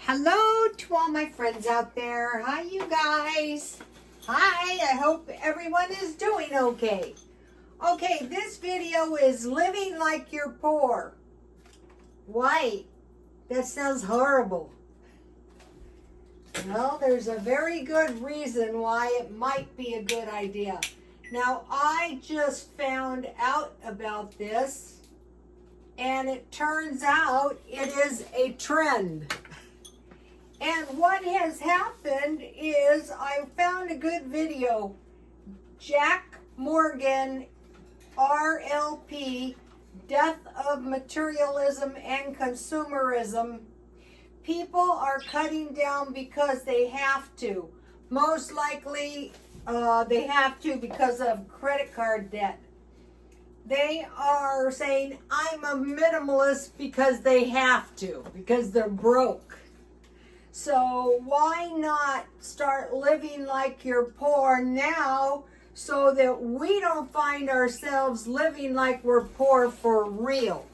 Hello to all my friends out there. Hi, you guys. Hi, I hope everyone is doing okay. Okay, this video is living like you're poor. Why? That sounds horrible. Well, there's a very good reason why it might be a good idea. Now, I just found out about this, and it turns out it is a trend. And what has happened is I found a good video. Jack Morgan, RLP, Death of Materialism and Consumerism. People are cutting down because they have to. Most likely they have to because of credit card debt. They are saying, I'm a minimalist because they have to, because they're broke. So why not start living like you're poor now so that we don't find ourselves living like we're poor for real?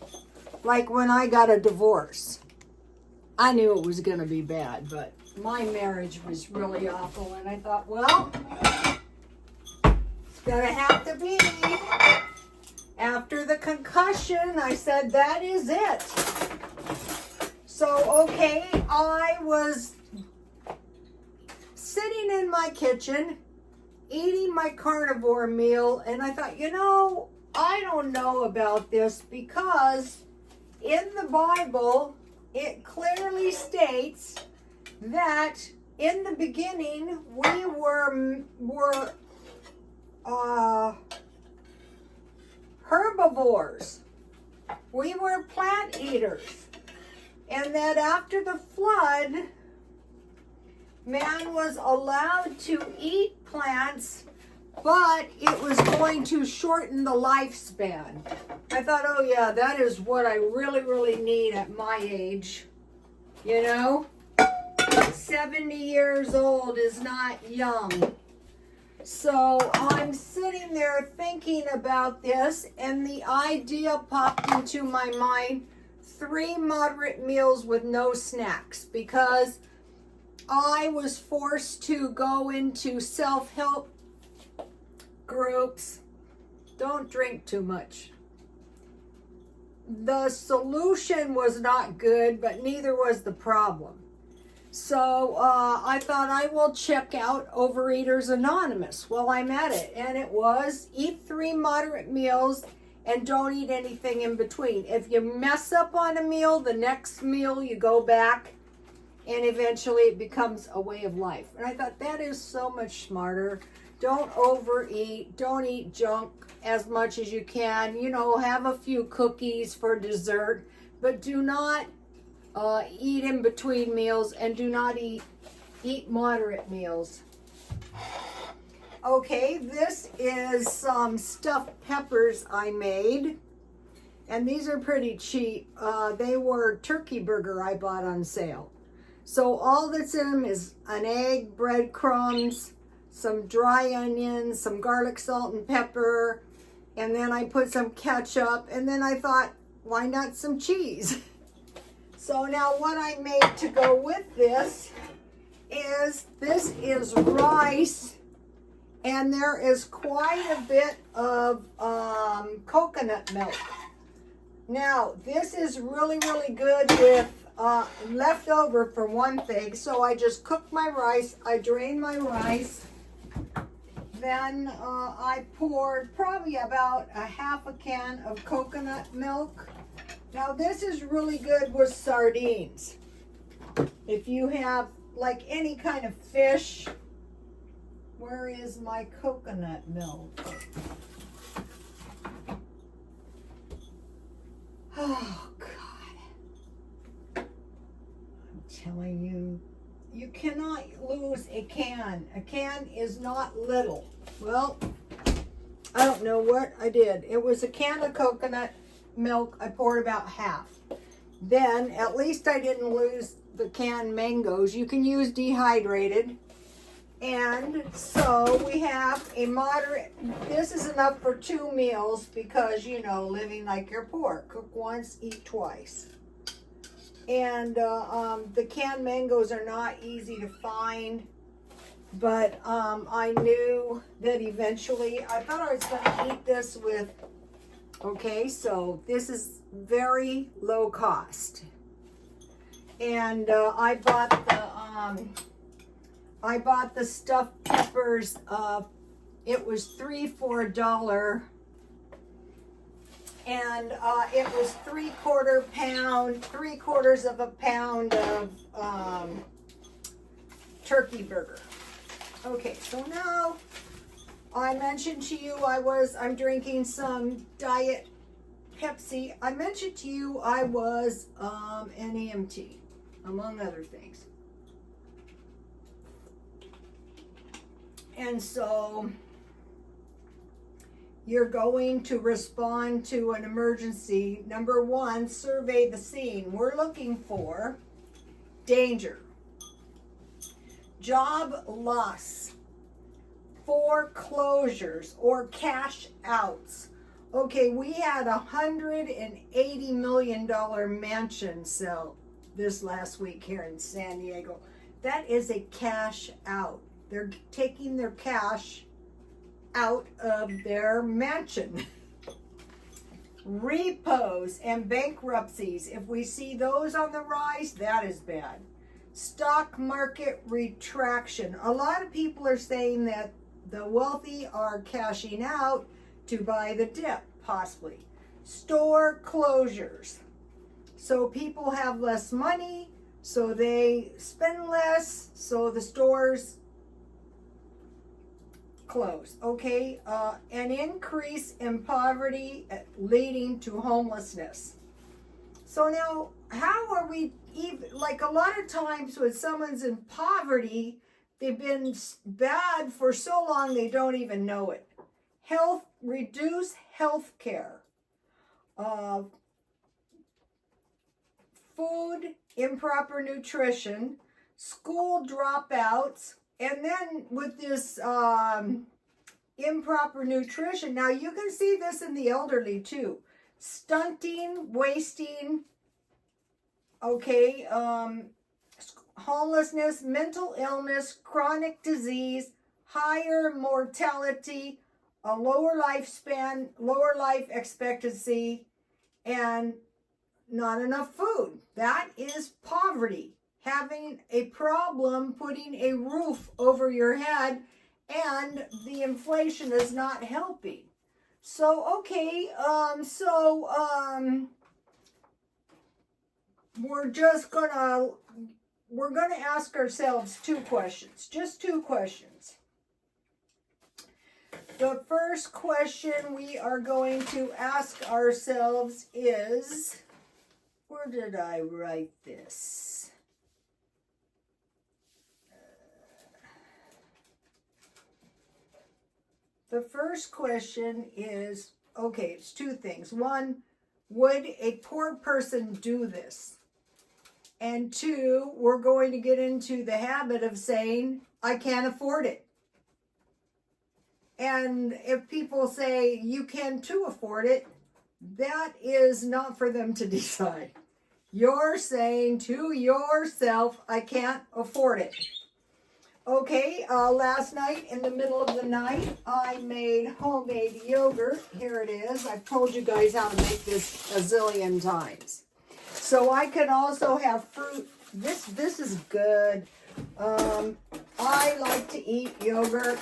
Like when I got a divorce. I knew it was going to be bad, but my marriage was really awful. And I thought, well, it's going to have to be. After the concussion, I said, that is it. So, okay, I was sitting in my kitchen, eating my carnivore meal, and I thought, I don't know about this because in the Bible, it clearly states that in the beginning, we were herbivores. We were plant eaters. And that after the flood, man was allowed to eat plants, but it was going to shorten the lifespan. I thought, oh yeah, that is what I really, really need at my age. 70 years old is not young. So I'm sitting there thinking about this, and the idea popped into my mind. 3 moderate meals with no snacks, because I was forced to go into self-help groups. Don't drink too much. The solution was not good, but neither was the problem. So I thought I will check out Overeaters Anonymous while I'm at it. And it was eat 3 moderate meals and don't eat anything in between. If you mess up on a meal, the next meal you go back, and eventually it becomes a way of life. And I thought that is so much smarter. Don't overeat. Don't eat junk as much as you can. Have a few cookies for dessert, but do not eat in between meals, and do not eat moderate meals. Okay, this is some stuffed peppers I made, and these are pretty cheap. They were turkey burger I bought on sale. So all that's in them is an egg, breadcrumbs, some dry onions, some garlic, salt, and pepper, and then I put some ketchup, and then I thought, why not some cheese? So now what I made to go with this is rice. And there is quite a bit of coconut milk. Now, this is really, really good with leftover for one thing. So I just cooked my rice. I drained my rice. Then I poured probably about a half a can of coconut milk. Now, this is really good with sardines. If you have like any kind of fish. Where is my coconut milk? Oh, God. I'm telling you, you cannot lose a can. A can is not little. Well, I don't know what I did. It was a can of coconut milk. I poured about half. Then, at least I didn't lose the canned mangoes. You can use dehydrated. And so we have a moderate, this is enough for 2 meals because, living like you're poor. Cook once, eat twice. And the canned mangoes are not easy to find. But I knew that eventually, I thought I was going to eat this with, okay, so this is very low cost. And I bought the stuffed peppers. It was $3 for $1. And it was 3/4 pound, 3/4 of a pound of turkey burger. Okay, so now I mentioned to you I'm drinking some Diet Pepsi. I mentioned to you I was an EMT, among other things. And so you're going to respond to an emergency. Number one, survey the scene. We're looking for danger, job loss, foreclosures or cash outs. Okay, we had $180 million mansion sell this last week here in San Diego. That is a cash out. They're taking their cash out of their mansion. Repos and bankruptcies, if we see those on the rise, that is bad. Stock market retraction. A lot of people are saying that the wealthy are cashing out to buy the dip, possibly. Store closures. So people have less money, so they spend less, so the stores close. Okay, an increase in poverty leading to homelessness. So now, how are we even, like a lot of times when someone's in poverty, they've been bad for so long they don't even know it. Reduce health care. Food, improper nutrition, school dropouts, and then with this improper nutrition, now you can see this in the elderly too. Stunting, wasting, okay, homelessness, mental illness, chronic disease, higher mortality, a lower lifespan, lower life expectancy, and not enough food. That is poverty. Having a problem putting a roof over your head, and the inflation is not helping. So, okay, we're gonna ask ourselves two questions, just two questions. The first question we are going to ask ourselves is, where did I write this? The first question is, okay, it's two things. One, would a poor person do this? And two, we're going to get into the habit of saying, I can't afford it. And if people say, you can too afford it, that is not for them to decide. You're saying to yourself, I can't afford it. Okay, last night, in the middle of the night, I made homemade yogurt. Here it is. I've told you guys how to make this a zillion times. So I can also have fruit. This is good. I like to eat yogurt.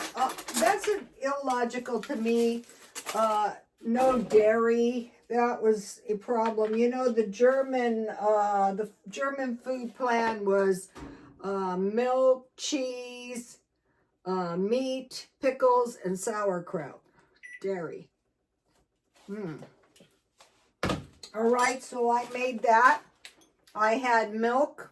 That's illogical to me. No dairy. That was a problem. You know, the German food plan was milk, cheese, meat, pickles, and sauerkraut. Dairy. All right, so I made that. I had milk.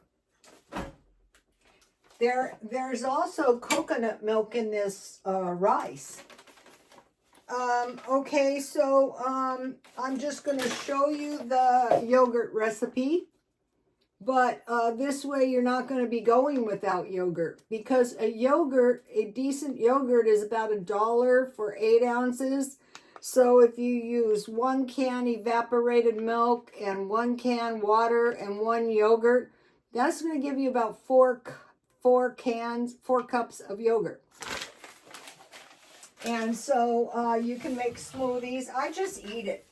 There's also coconut milk in this rice. Okay, so I'm just going to show you the yogurt recipe. But this way you're not going to be going without yogurt, because a decent yogurt is about $1 for 8 ounces. So if you use 1 can evaporated milk and 1 can water and 1 yogurt, that's going to give you about 4 cups of yogurt. And so you can make smoothies. I just eat it.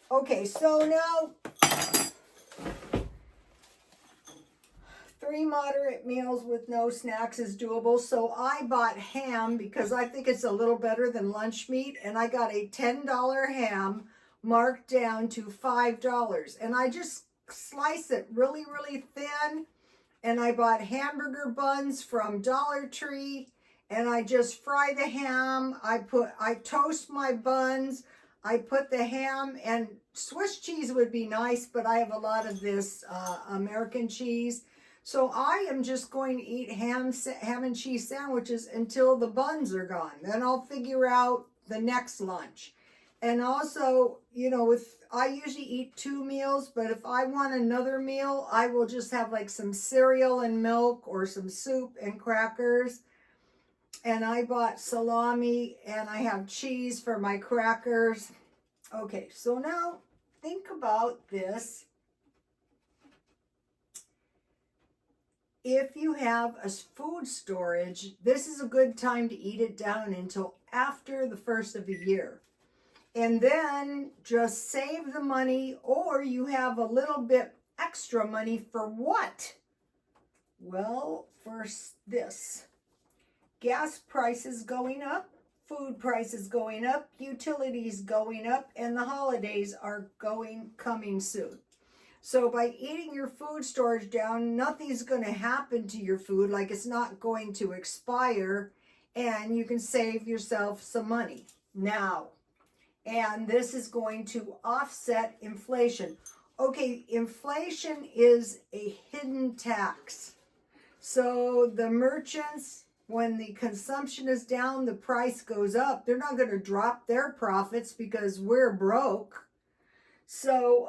Okay, so now 3 moderate meals with no snacks is doable. So I bought ham because I think it's a little better than lunch meat. And I got a $10 ham marked down to $5. And I just slice it really, really thin. And I bought hamburger buns from Dollar Tree. And I just fry the ham. I toast my buns. I put the ham, and Swiss cheese would be nice, but I have a lot of this American cheese. So I am just going to eat ham and cheese sandwiches until the buns are gone. Then I'll figure out the next lunch. And also, you know, I usually eat 2 meals, but if I want another meal, I will just have like some cereal and milk or some soup and crackers. And I bought salami and I have cheese for my crackers. Okay, so now think about this. If you have a food storage, this is a good time to eat it down until after the first of the year. And then just save the money, or you have a little bit extra money for what? Well, for this. Gas prices going up, food prices going up, utilities going up, and the holidays are coming soon. So by eating your food storage down, nothing's going to happen to your food, like it's not going to expire, and you can save yourself some money now. And this is going to offset inflation. Okay, inflation is a hidden tax. So the merchants, when the consumption is down, the price goes up. They're not going to drop their profits because we're broke. So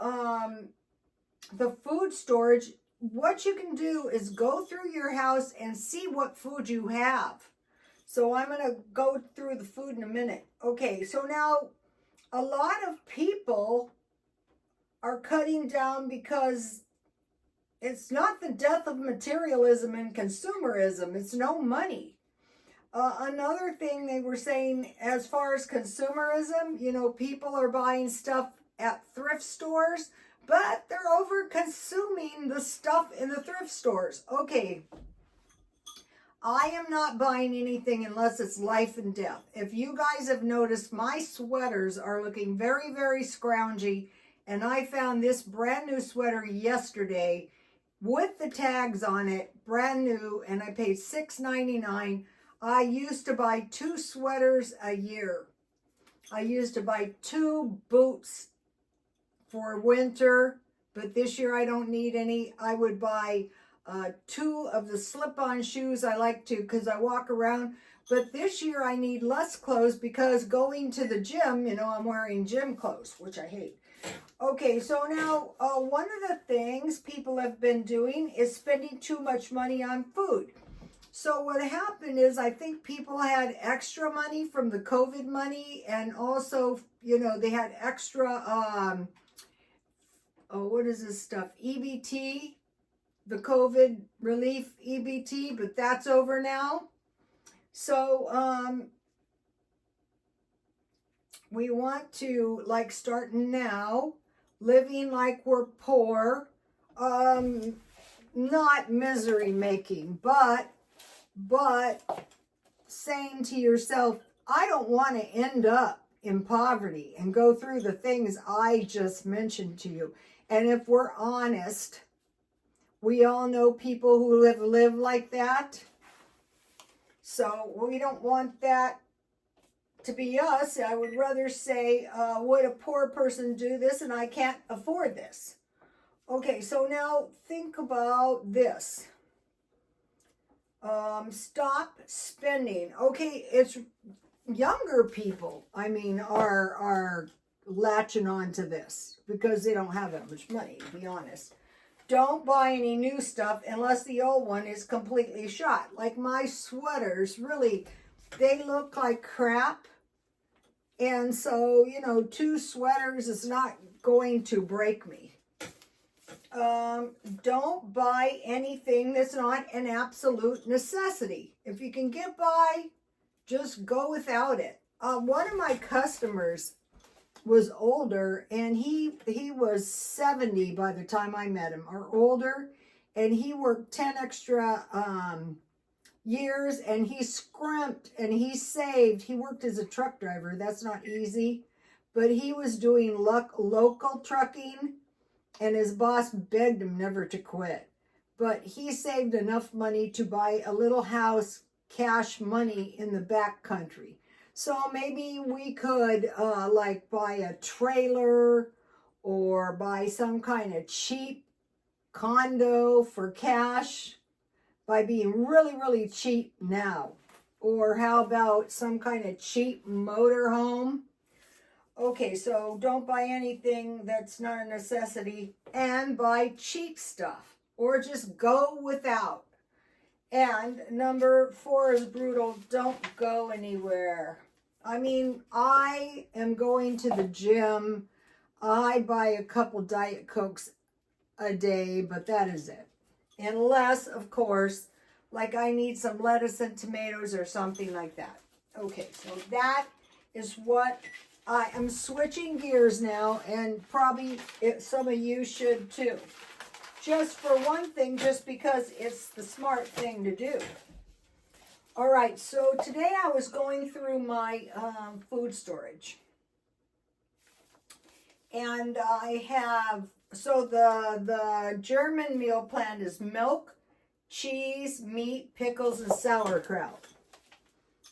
the food storage, what you can do is go through your house and see what food you have. So I'm going to go through the food in a minute. Okay, so now a lot of people are cutting down because it's not the death of materialism and consumerism. It's no money. Another thing they were saying as far as consumerism, you know, people are buying stuff at thrift stores, but they're over consuming the stuff in the thrift stores. Okay, I am not buying anything unless it's life and death. If you guys have noticed, my sweaters are looking very, very scroungy, and I found this brand new sweater yesterday with the tags on it, brand new, and I paid $6.99. I used to buy 2 sweaters a year. I used to buy 2 boots for winter, but this year I don't need any. I would buy 2 of the slip-on shoes. I like to because I walk around. But this year I need less clothes because going to the gym, you know, I'm wearing gym clothes, which I hate. Okay, so now one of the things people have been doing is spending too much money on food. So what happened is I think people had extra money from the COVID money, and also, you know, they had extra, what is this stuff? EBT, the COVID relief EBT, but that's over now. So we want to, like, start now, living like we're poor, not misery making, but saying to yourself, I don't want to end up in poverty and go through the things I just mentioned to you. And if we're honest, we all know people who live like that. So we don't want that to be us. I would rather say, would a poor person do this and I can't afford this? Okay, so now think about this. Stop spending. Okay, it's younger people, I mean, are latching on to this because they don't have that much money, to be honest. Don't buy any new stuff unless the old one is completely shot. Like my sweaters, really, they look like crap. And so, you know, 2 sweaters is not going to break me. Don't buy anything that's not an absolute necessity. If you can get by, just go without it. One of my customers was older, and he was 70 by the time I met him, or older, and he worked 10 extra years, and he scrimped and he saved. He worked as a truck driver. That's not easy, but he was doing local trucking, and his boss begged him never to quit. But he saved enough money to buy a little house, cash money in the back country. So maybe we could like buy a trailer or buy some kind of cheap condo for cash by being really, really cheap now. Or how about some kind of cheap motor home? Okay, so don't buy anything that's not a necessity, and buy cheap stuff, or just go without. And number 4 is brutal. Don't go anywhere. I mean, I am going to the gym. I buy a couple Diet Cokes a day, but that is it. Unless, of course, like I need some lettuce and tomatoes or something like that. Okay, so that is what I am switching gears now, and probably some of you should too. Just for one thing, just because it's the smart thing to do. All right, so today I was going through my food storage. And I have, so the German meal plan is milk, cheese, meat, pickles, and sauerkraut.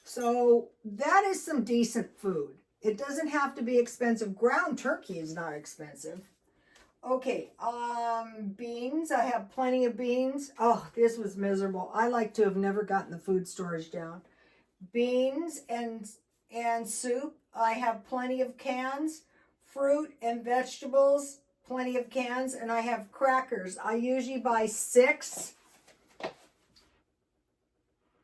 So that is some decent food. It doesn't have to be expensive. Ground turkey is not expensive. Okay, beans. I have plenty of beans. Oh, this was miserable. I like to have never gotten the food storage down. Beans and soup. I have plenty of cans. Fruit and vegetables, plenty of cans. And I have crackers. I usually buy 6.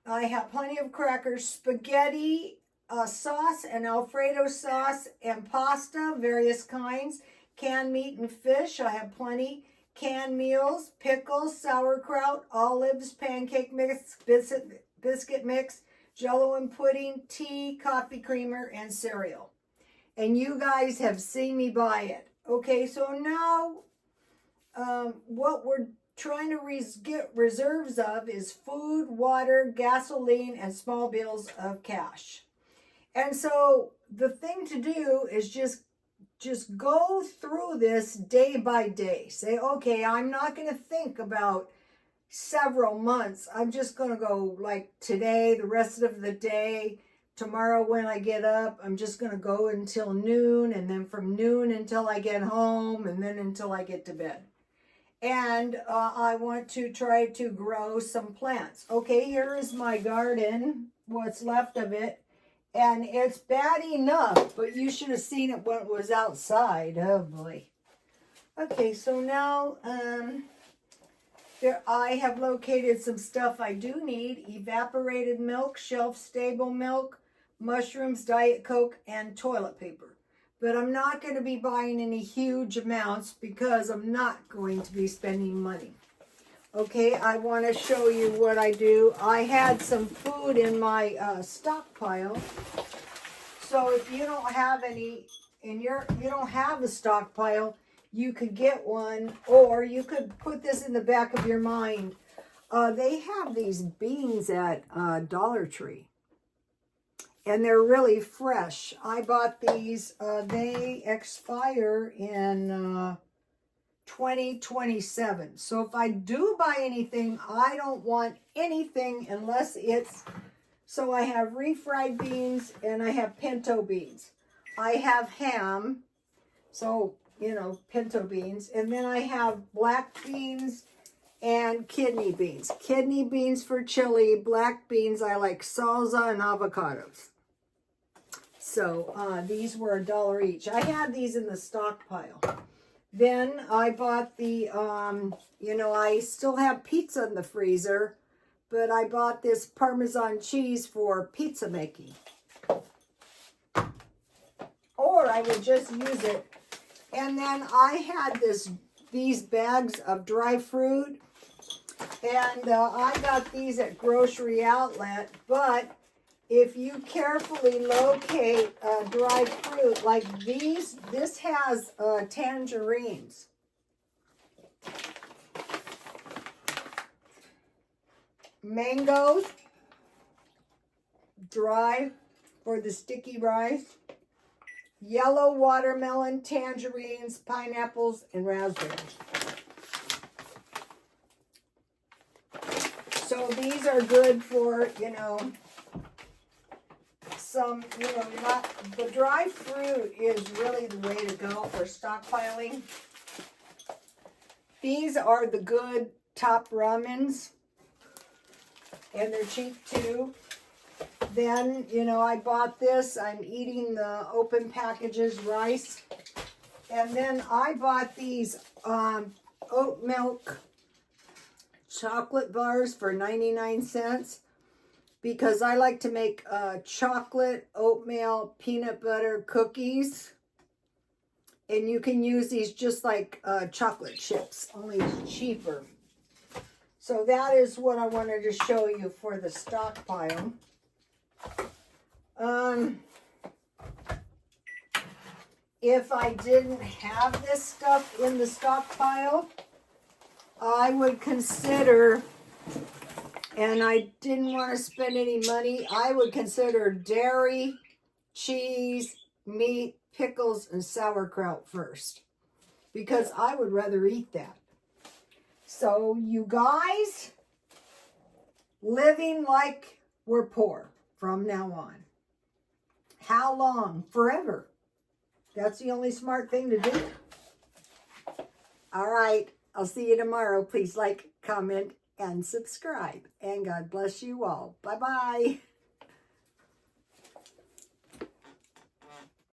I have plenty of crackers. Spaghetti sauce and Alfredo sauce and pasta, various kinds. Canned meat and fish, I have plenty. Canned meals, pickles, sauerkraut, olives, pancake mix, biscuit mix, Jell-O and pudding, tea, coffee creamer, and cereal. And you guys have seen me buy it. Okay, so now what we're trying to get reserves of is food, water, gasoline, and small bills of cash. And so the thing to do is just go through this day by day. Say, okay, I'm not going to think about several months. I'm just going to go like today, the rest of the day. Tomorrow when I get up, I'm just going to go until noon, and then from noon until I get home, and then until I get to bed. And I want to try to grow some plants. Okay, here is my garden, what's left of it. And it's bad enough, but you should have seen it when it was outside. Oh boy. Okay, so now I have located some stuff I do need. Evaporated milk, shelf-stable milk, mushrooms, Diet Coke, and toilet paper. But I'm not going to be buying any huge amounts because I'm not going to be spending money. Okay, I want to show you what I do. I had some food in my stockpile. So if you don't have any you don't have a stockpile, you could get one, or you could put this in the back of your mind. They have these beans at Dollar Tree, and they're really fresh. I bought these. They expire in 2027. So if I do buy anything, I don't want anything unless it's, so I have refried beans and I have pinto beans. I have ham, so, you know, pinto beans. And then I have black beans and kidney beans. Kidney beans for chili, black beans, I like salsa and avocados. So these were $1 each. I had these in the stockpile. Then I bought the, I still have pizza in the freezer, but I bought this Parmesan cheese for pizza making. before, I would just use it. And then I had these bags of dry fruit, and I got these at Grocery Outlet. But if you carefully locate dry fruit like these, this has tangerines. Mangoes, dry for the sticky rice. Yellow watermelon, tangerines, pineapples, and raspberries. So these are good for, you know, some, you know, not, the dry fruit is really the way to go for stockpiling. These are the good top ramens, and they're cheap too. Then, you know, I bought this. I'm eating the open packages rice. And then I bought these oat milk chocolate bars for 99 cents because I like to make chocolate oatmeal peanut butter cookies. And you can use these just like chocolate chips, only it's cheaper. So that is what I wanted to show you for the stockpile. If I didn't have this stuff in the stockpile, I would consider, and I didn't want to spend any money, I would consider dairy, cheese, meat, pickles, and sauerkraut first, because I would rather eat that. So you guys, living like we're poor from now on. How long? Forever. That's the only smart thing to do. All right. I'll see you tomorrow. Please like, comment, and subscribe. And God bless you all. Bye-bye.